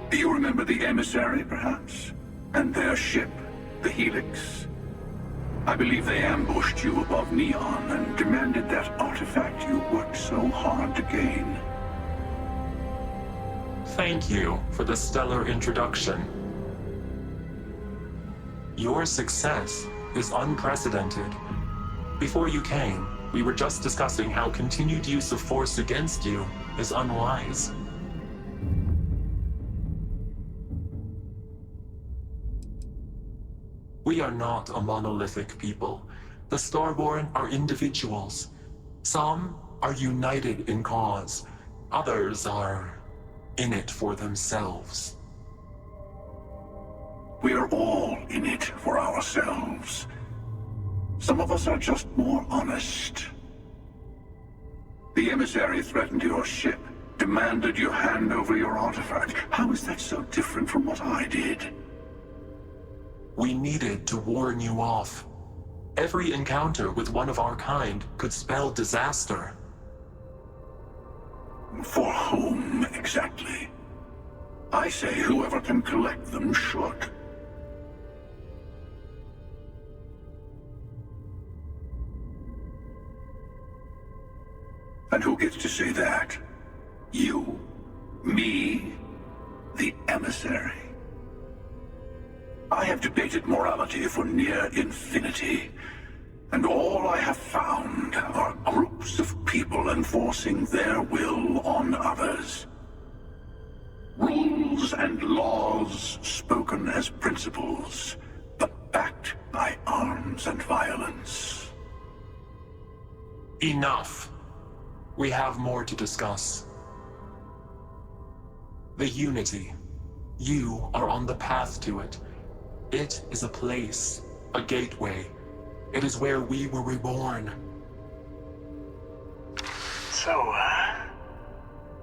Do you remember the emissary, perhaps? And their ship, the Helix? I believe they ambushed you above Neon and demanded that artifact you worked so hard to gain. Thank you for the stellar introduction. Your success is unprecedented. Before you came, we were just discussing how continued use of force against you is unwise. We are not a monolithic people. The Starborn are individuals. Some are united in cause. Others are in it for themselves. We're all in it for ourselves. Some of us are just more honest. The emissary threatened your ship, demanded you hand over your artifact. How is that so different from what I did? We needed to warn you off. Every encounter with one of our kind could spell disaster. For whom, exactly? I say whoever can collect them should. And who gets to say that? You? Me? The emissary? I have debated morality for near infinity, and all I have found are groups of people enforcing their will on others. Rules and laws spoken as principles, but backed by arms and violence. Enough. We have more to discuss. The Unity. You are on the path to it. It is a place, a gateway. It is where we were reborn. So, I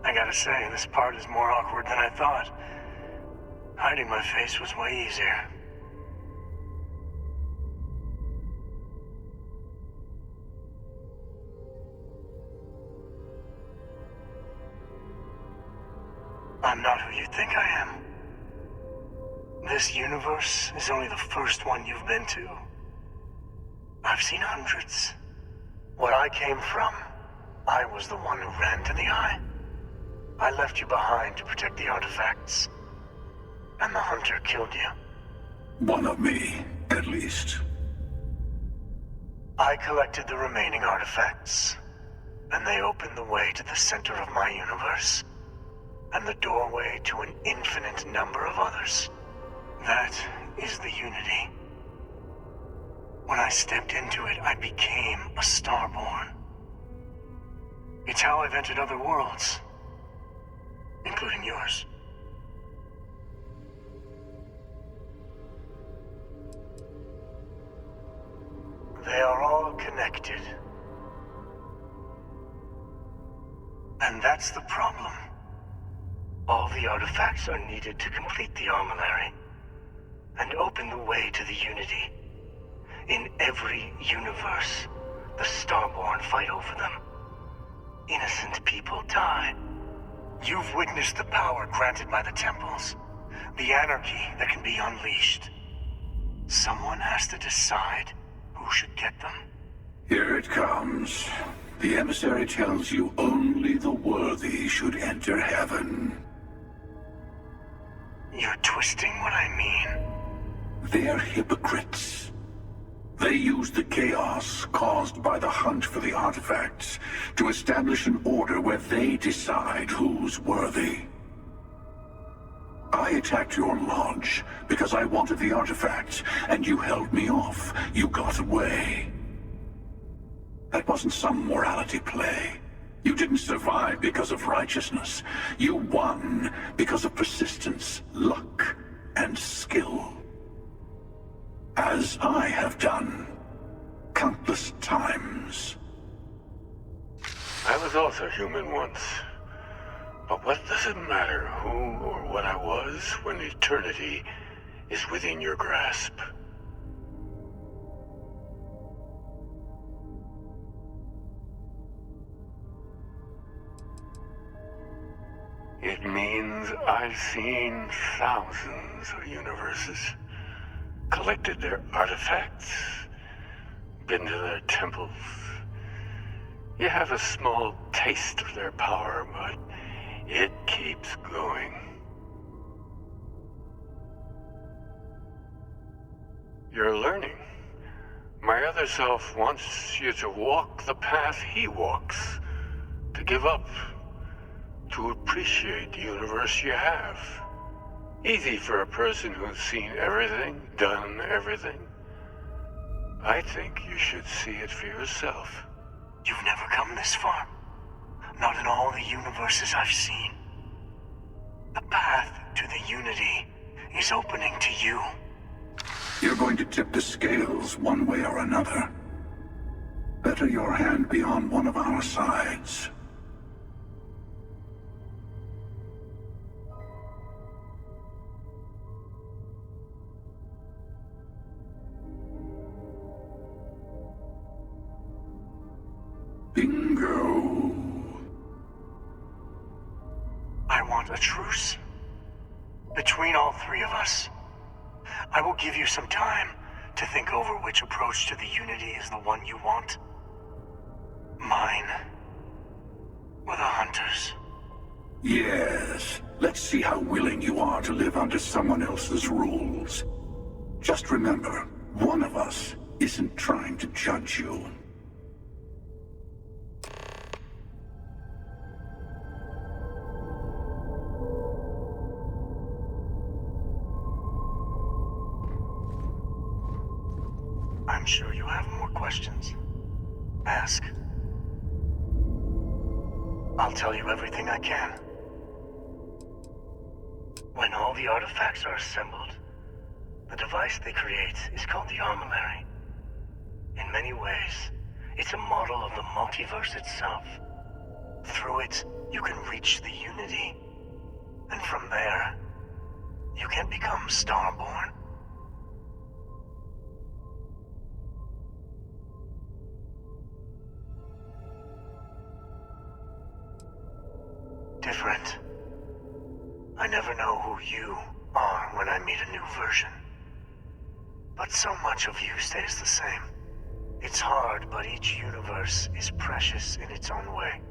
gotta say, this part is more awkward than I thought. Hiding my face was way easier. I'm not who you think I am. This universe is only the first one you've been to. I've seen hundreds. Where I came from, I was the one who ran to the Eye. I left you behind to protect the artifacts. And the Hunter killed you. One of me, at least. I collected the remaining artifacts, and they opened the way to the center of my universe, and the doorway to an infinite number of others. That is the Unity. When I stepped into it, I became a Starborn. It's how I've entered other worlds, including yours. They are all connected. And that's the problem. All the artifacts are needed to complete the armillary and open the way to the Unity. In every universe, the Starborn fight over them. Innocent people die. You've witnessed the power granted by the temples, the anarchy that can be unleashed. Someone has to decide who should get them. Here it comes. The emissary tells you only the worthy should enter heaven. You're twisting what I mean. They're hypocrites. They use the chaos caused by the hunt for the artifacts to establish an order where they decide who's worthy. I attacked your lodge because I wanted the artifacts, and you held me off. You got away. That wasn't some morality play. You didn't survive because of righteousness. You won because of persistence, luck, and skill. As I have done countless times. I was also human once. But what does it matter who or what I was when eternity is within your grasp? It means I've seen thousands of universes, collected their artifacts, been to their temples. You have a small taste of their power, but it keeps going. You're learning. My other self wants you to walk the path he walks, to give up, to appreciate the universe you have. Easy for a person who's seen everything, done everything. I think you should see it for yourself. You've never come this far. Not in all the universes I've seen. The path to the Unity is opening to you. You're going to tip the scales one way or another. Better your hand be on one of our sides. Bingo. I want a truce. Between all three of us. I will give you some time to think over which approach to the Unity is the one you want. Mine, or the Hunters. Yes. Let's see how willing you are to live under someone else's rules. Just remember, one of us isn't trying to judge you. I'm sure you have more questions. Ask. I'll tell you everything I can. When all the artifacts are assembled, the device they create is called the Armillary. In many ways, it's a model of the multiverse itself. Through it, you can reach the Unity. And from there, you can become Starborn. Different. I never know who you are when I meet a new version. But so much of you stays the same. It's hard, but each universe is precious in its own way.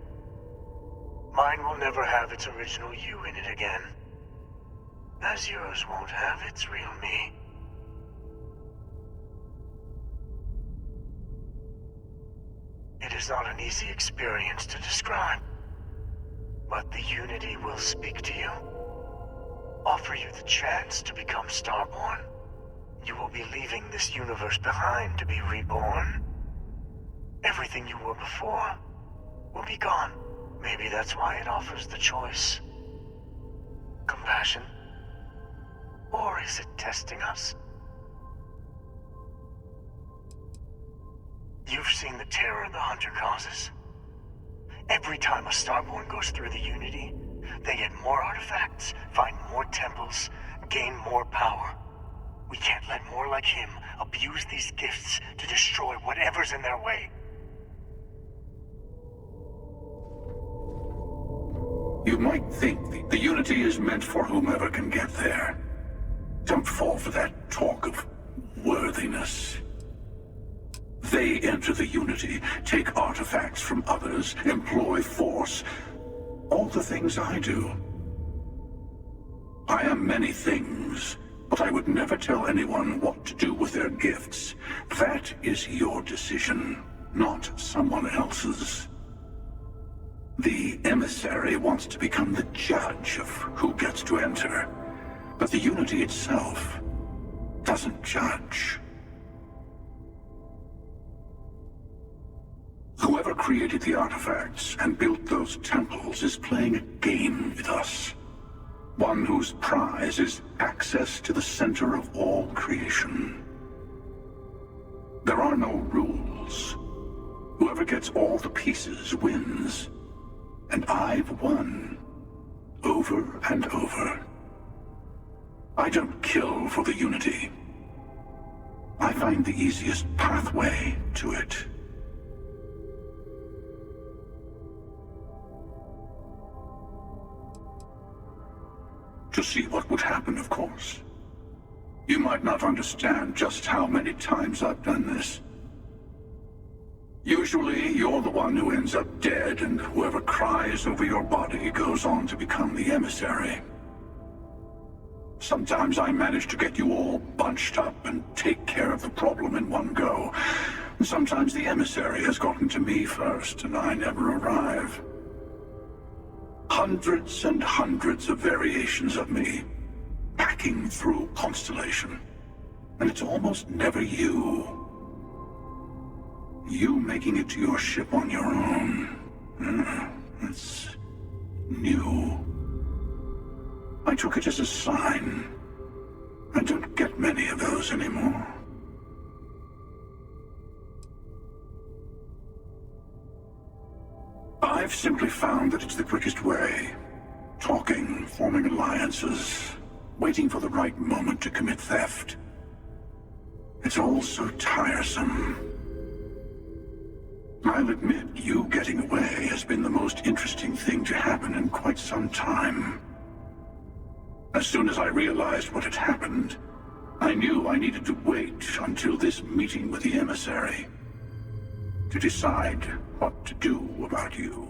Mine will never have its original you in it again, as yours won't have its real me. It is not an easy experience to describe. But the Unity will speak to you. Offer you the chance to become Starborn. You will be leaving this universe behind to be reborn. Everything you were before will be gone. Maybe that's why it offers the choice. Compassion? Or is it testing us? You've seen the terror the Hunter causes. Every time a Starborn goes through the Unity, they get more artifacts, find more temples, gain more power. We can't let more like him abuse these gifts to destroy whatever's in their way. You might think the Unity is meant for whomever can get there. Don't fall for that talk of worthiness. They enter the Unity, take artifacts from others, employ force. All the things I do. I am many things, but I would never tell anyone what to do with their gifts. That is your decision, not someone else's. The emissary wants to become the judge of who gets to enter, but the Unity itself doesn't judge. Whoever created the artifacts and built those temples is playing a game with us. One whose prize is access to the center of all creation. There are no rules. Whoever gets all the pieces wins. And I've won. Over and over. I don't kill for the Unity. I find the easiest pathway to it. to see what would happen, of course. You might not understand just how many times I've done this. Usually, you're the one who ends up dead, and whoever cries over your body goes on to become the emissary. Sometimes I manage to get you all bunched up and take care of the problem in one go. Sometimes the emissary has gotten to me first, and I never arrive. Hundreds and hundreds of variations of me, packing through Constellation. And it's almost never you. You making it to your ship on your own. It's new. I took it as a sign. I don't get many of those anymore. I've simply found that it's the quickest way. Talking, forming alliances, waiting for the right moment to commit theft. It's all so tiresome. I'll admit, you getting away has been the most interesting thing to happen in quite some time. As soon as I realized what had happened, I knew I needed to wait until this meeting with the emissary to decide what to do about you.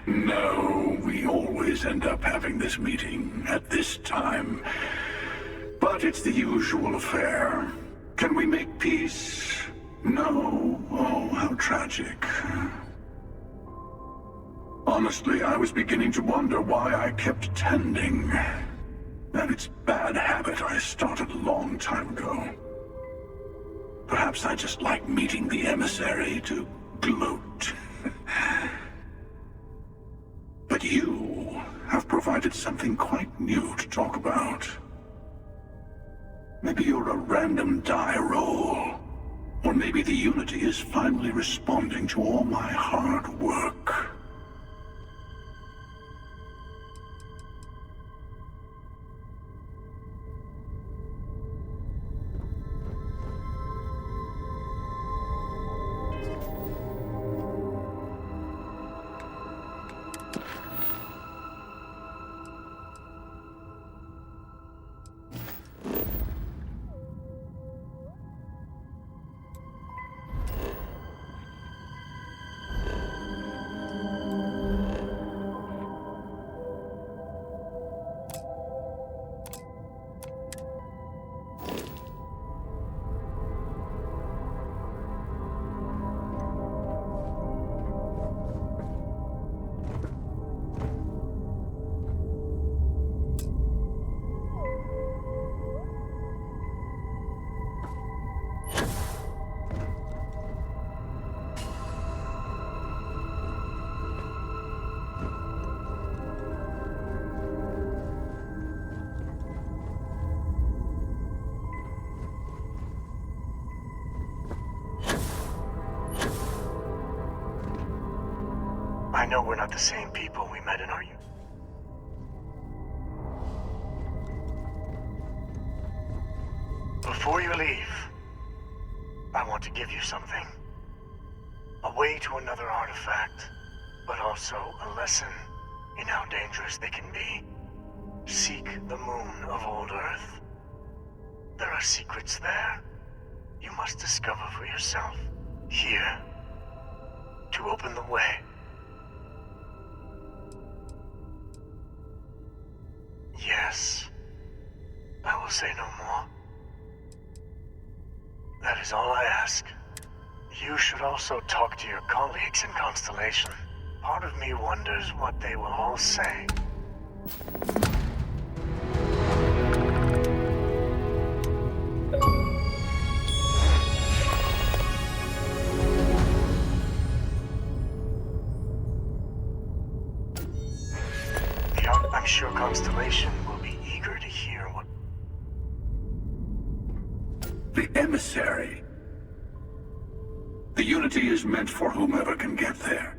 No, we always end up having this meeting at this time. But it's the usual affair. Can we make peace? No. Oh, how tragic. Honestly, I was beginning to wonder why I kept attending. And it's a bad habit I started a long time ago. Perhaps I just like meeting the emissary to gloat. But you have provided something quite new to talk about. Maybe you're a random die roll. Or maybe the Unity is finally responding to all my hard work. I know we're not the same people we met in our youth. Before you leave, I want to give you something. A way to another artifact, but also a lesson in how dangerous they can be. Seek the moon of old Earth. There are secrets there you must discover for yourself. Here, to open the way. Yes, I will say no more. That is all I ask. You should also talk to your colleagues in Constellation. Part of me wonders what they will all say. I'm sure Constellation will be eager to hear what... The emissary. The Unity is meant for whomever can get there.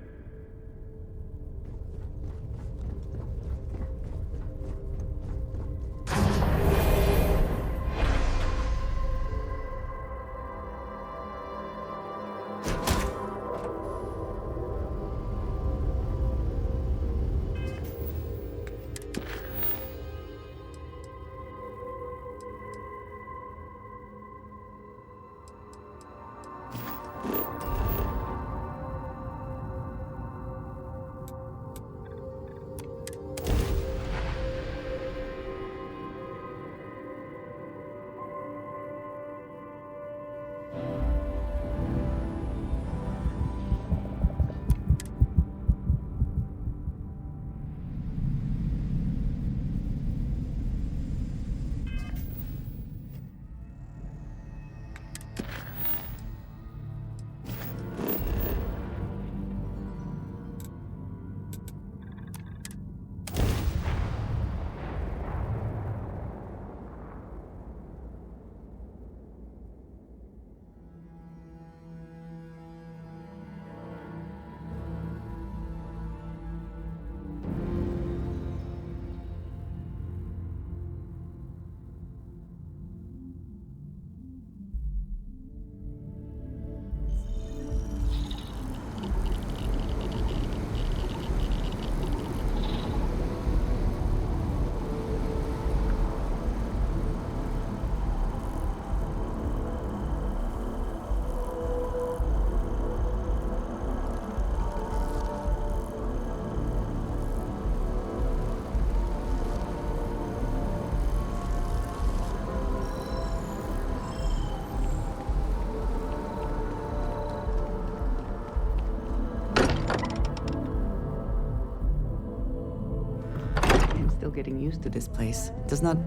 Still getting used to this place. It does not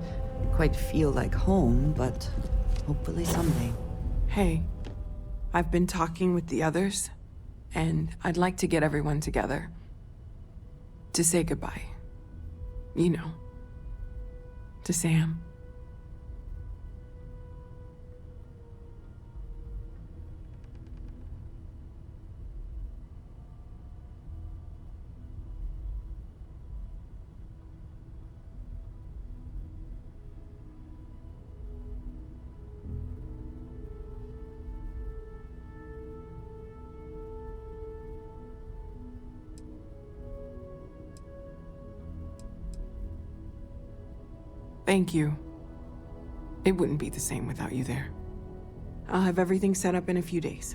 quite feel like home, but hopefully someday. Hey, I've been talking with the others, and I'd like to get everyone together. To say goodbye. You know. To Sam. Thank you. It wouldn't be the same without you there. I'll have everything set up in a few days.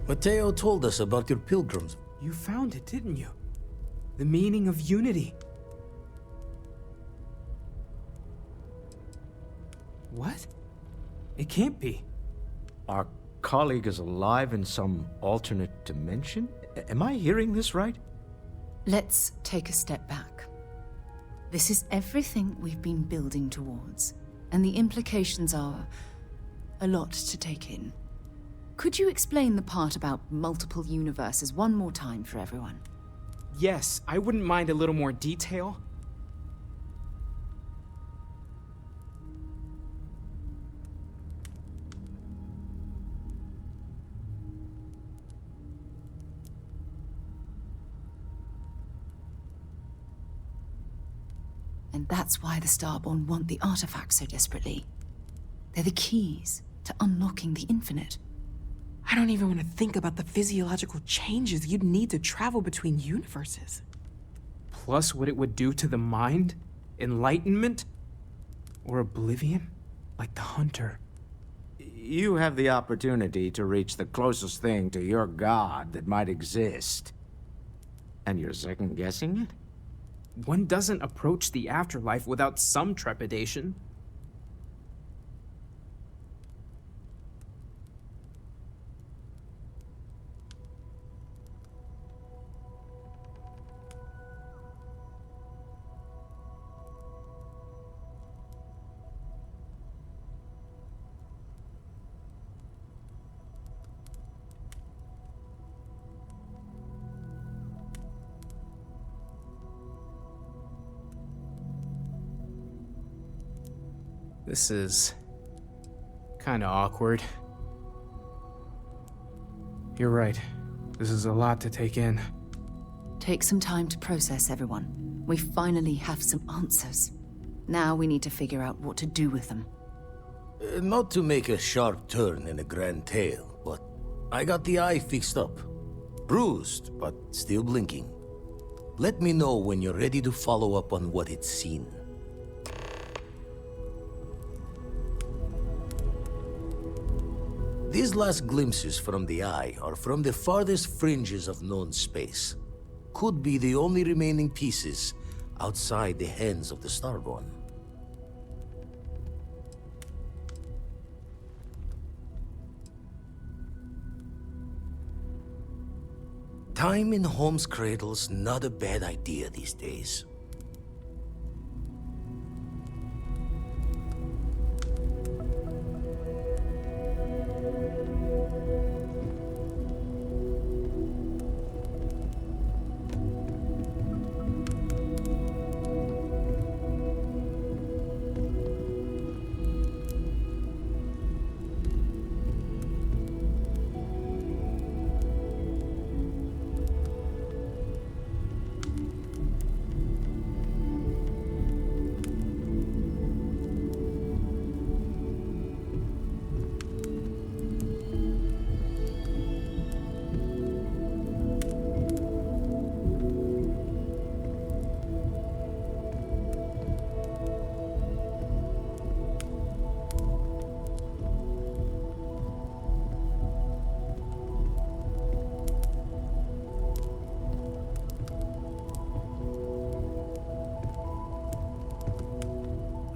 Mateo told us about your pilgrims. You found it, didn't you? The meaning of unity. What? It can't be. Our colleague is alive in some alternate dimension? Am I hearing this right? Let's take a step back. This is everything we've been building towards, and the implications are a lot to take in. Could you explain the part about multiple universes one more time for everyone? Yes, I wouldn't mind a little more detail. And that's why the Starborn want the artifacts so desperately. They're the keys to unlocking the infinite. I don't even want to think about the physiological changes you'd need to travel between universes. Plus what it would do to the mind? Enlightenment? Or oblivion? Like the Hunter. You have the opportunity to reach the closest thing to your god that might exist. And you're second-guessing it? One doesn't approach the afterlife without some trepidation. This is kinda awkward. You're right. This is a lot to take in. Take some time to process, everyone. We finally have some answers. Now we need to figure out what to do with them. Not to make a sharp turn in a grand tale, but I got the eye fixed up. Bruised, but still blinking. Let me know when you're ready to follow up on what it's seen. These last glimpses from the eye are from the farthest fringes of known space. Could be the only remaining pieces outside the hands of the Starborn. Time in home's cradle's not a bad idea these days.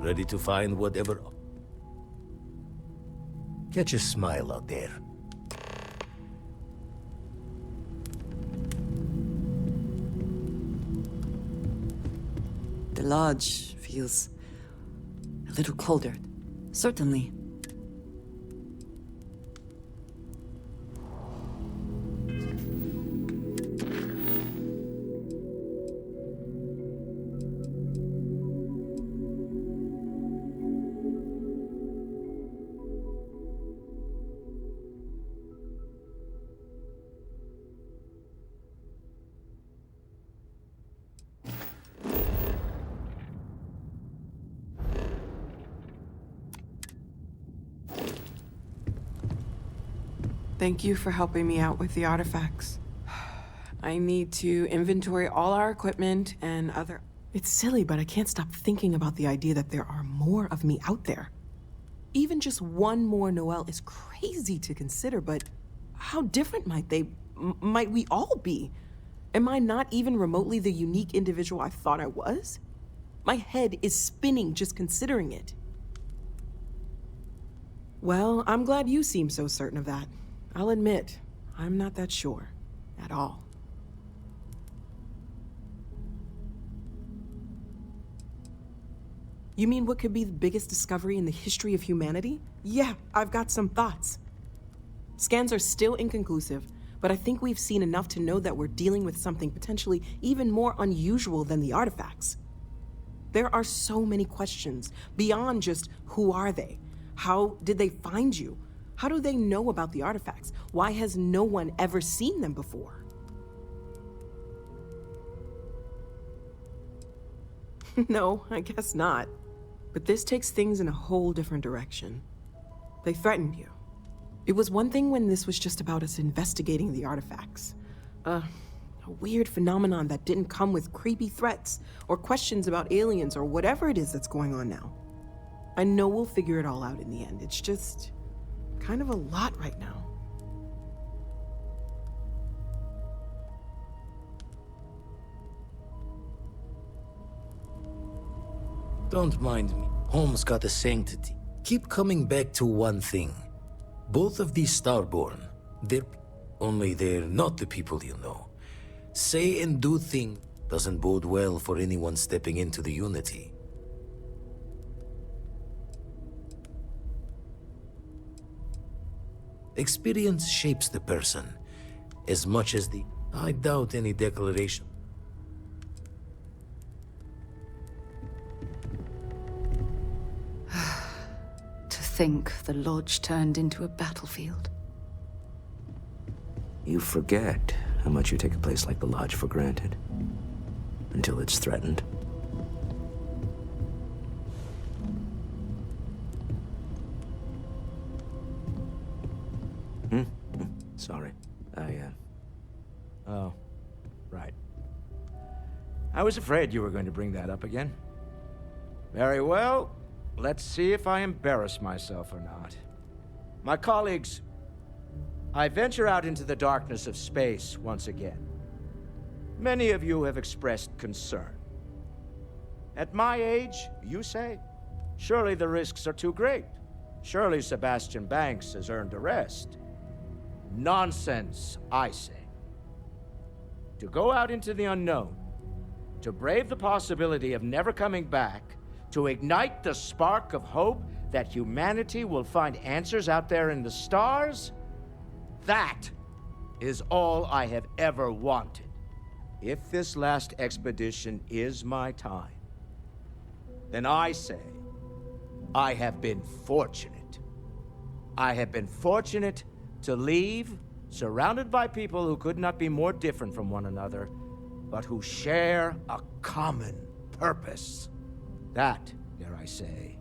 Ready to find whatever... Catch a smile out there. The lodge feels a little colder. Certainly. Thank you for helping me out with the artifacts. I need to inventory all our equipment and other... It's silly, but I can't stop thinking about the idea that there are more of me out there. Even just one more Noelle is crazy to consider, but how different might we all be? Am I not even remotely the unique individual I thought I was? My head is spinning just considering it. Well, I'm glad you seem so certain of that. I'll admit, I'm not that sure at all. You mean what could be the biggest discovery in the history of humanity? Yeah, I've got some thoughts. Scans are still inconclusive, but I think we've seen enough to know that we're dealing with something potentially even more unusual than the artifacts. There are so many questions beyond just who are they? How did they find you? How do they know about the artifacts? Why has no one ever seen them before? No, I guess not. But this takes things in a whole different direction. They threatened you. It was one thing when this was just about us investigating the artifacts. A weird phenomenon that didn't come with creepy threats or questions about aliens or whatever it is that's going on now. I know we'll figure it all out in the end. It's just kind of a lot right now. Don't mind me. Home's got a sanctity. Keep coming back to one thing. Both of these Starborn, they're not the people you know. Say and do things doesn't bode well for anyone stepping into the Unity. Experience shapes the person as much as I doubt any declaration. To think the Lodge turned into a battlefield. You forget how much you take a place like the Lodge for granted. Until it's threatened. Sorry. Oh, right. I was afraid you were going to bring that up again. Very well. Let's see if I embarrass myself or not. My colleagues, I venture out into the darkness of space once again. Many of you have expressed concern. At my age, you say, surely the risks are too great. Surely Sebastian Banks has earned a rest. Nonsense, I say. To go out into the unknown, to brave the possibility of never coming back, to ignite the spark of hope that humanity will find answers out there in the stars, that is all I have ever wanted. If this last expedition is my time, then I say, I have been fortunate. I have been fortunate to leave, surrounded by people who could not be more different from one another, but who share a common purpose. That, dare I say,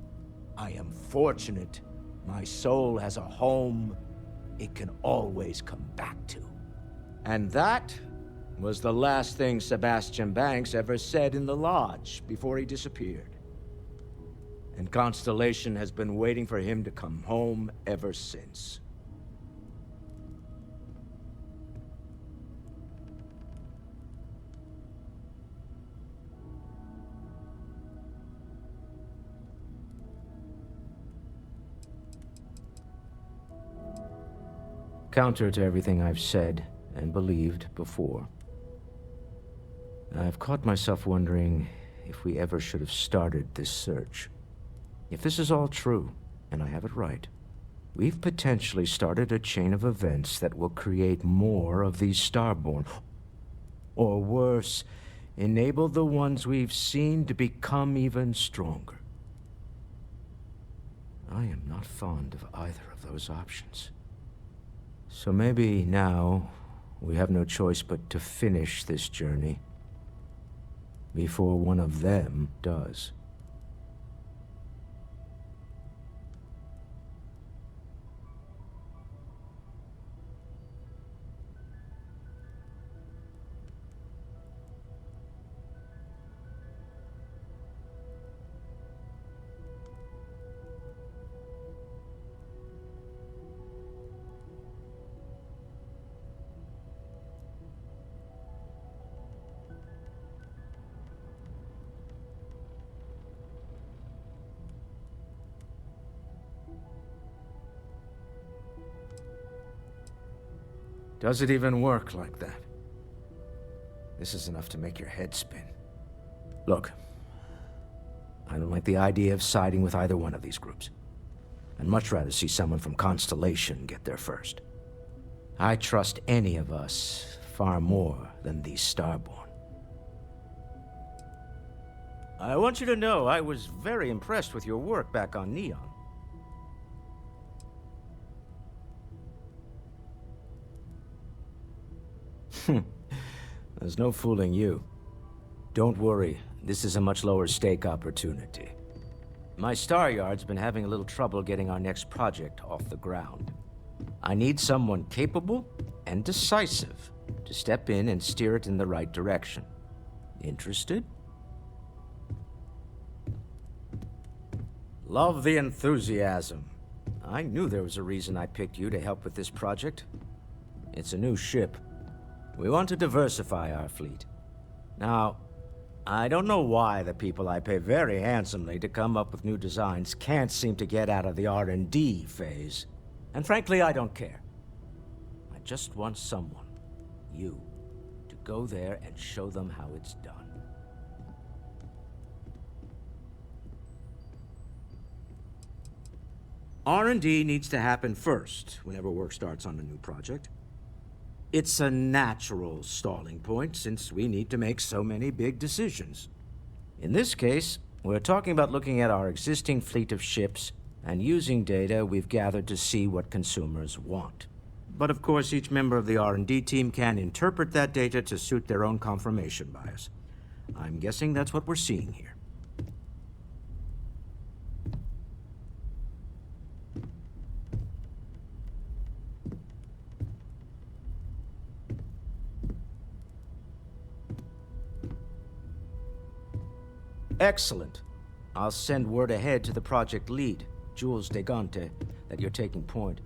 I am fortunate my soul has a home it can always come back to. And that was the last thing Sebastian Banks ever said in the Lodge before he disappeared. And Constellation has been waiting for him to come home ever since. Counter to everything I've said and believed before, I've caught myself wondering if we ever should have started this search. If this is all true, and I have it right, we've potentially started a chain of events that will create more of these Starborn. Or worse, enable the ones we've seen to become even stronger. I am not fond of either of those options. So maybe now we have no choice but to finish this journey before one of them does. Does it even work like that? This is enough to make your head spin. Look, I don't like the idea of siding with either one of these groups. I'd much rather see someone from Constellation get there first. I trust any of us far more than these Starborn. I want you to know I was very impressed with your work back on Neon. There's no fooling you. Don't worry, this is a much lower stake opportunity. My Star Yard's been having a little trouble getting our next project off the ground. I need someone capable and decisive to step in and steer it in the right direction. Interested? Love the enthusiasm. I knew there was a reason I picked you to help with this project. It's a new ship. We want to diversify our fleet. Now, I don't know why the people I pay very handsomely to come up with new designs can't seem to get out of the R&D phase. And frankly, I don't care. I just want someone, you, to go there and show them how it's done. R&D needs to happen first whenever work starts on a new project. It's a natural stalling point since we need to make so many big decisions. In this case, we're talking about looking at our existing fleet of ships and using data we've gathered to see what consumers want. But of course, each member of the R&D team can interpret that data to suit their own confirmation bias. I'm guessing that's what we're seeing here. Excellent. I'll send word ahead to the project lead, Jules Degante, that you're taking point.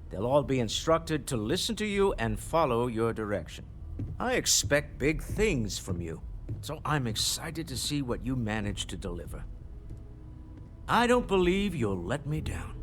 They'll all be instructed to listen to you and follow your direction. I expect big things from you, so I'm excited to see what you manage to deliver. I don't believe you'll let me down.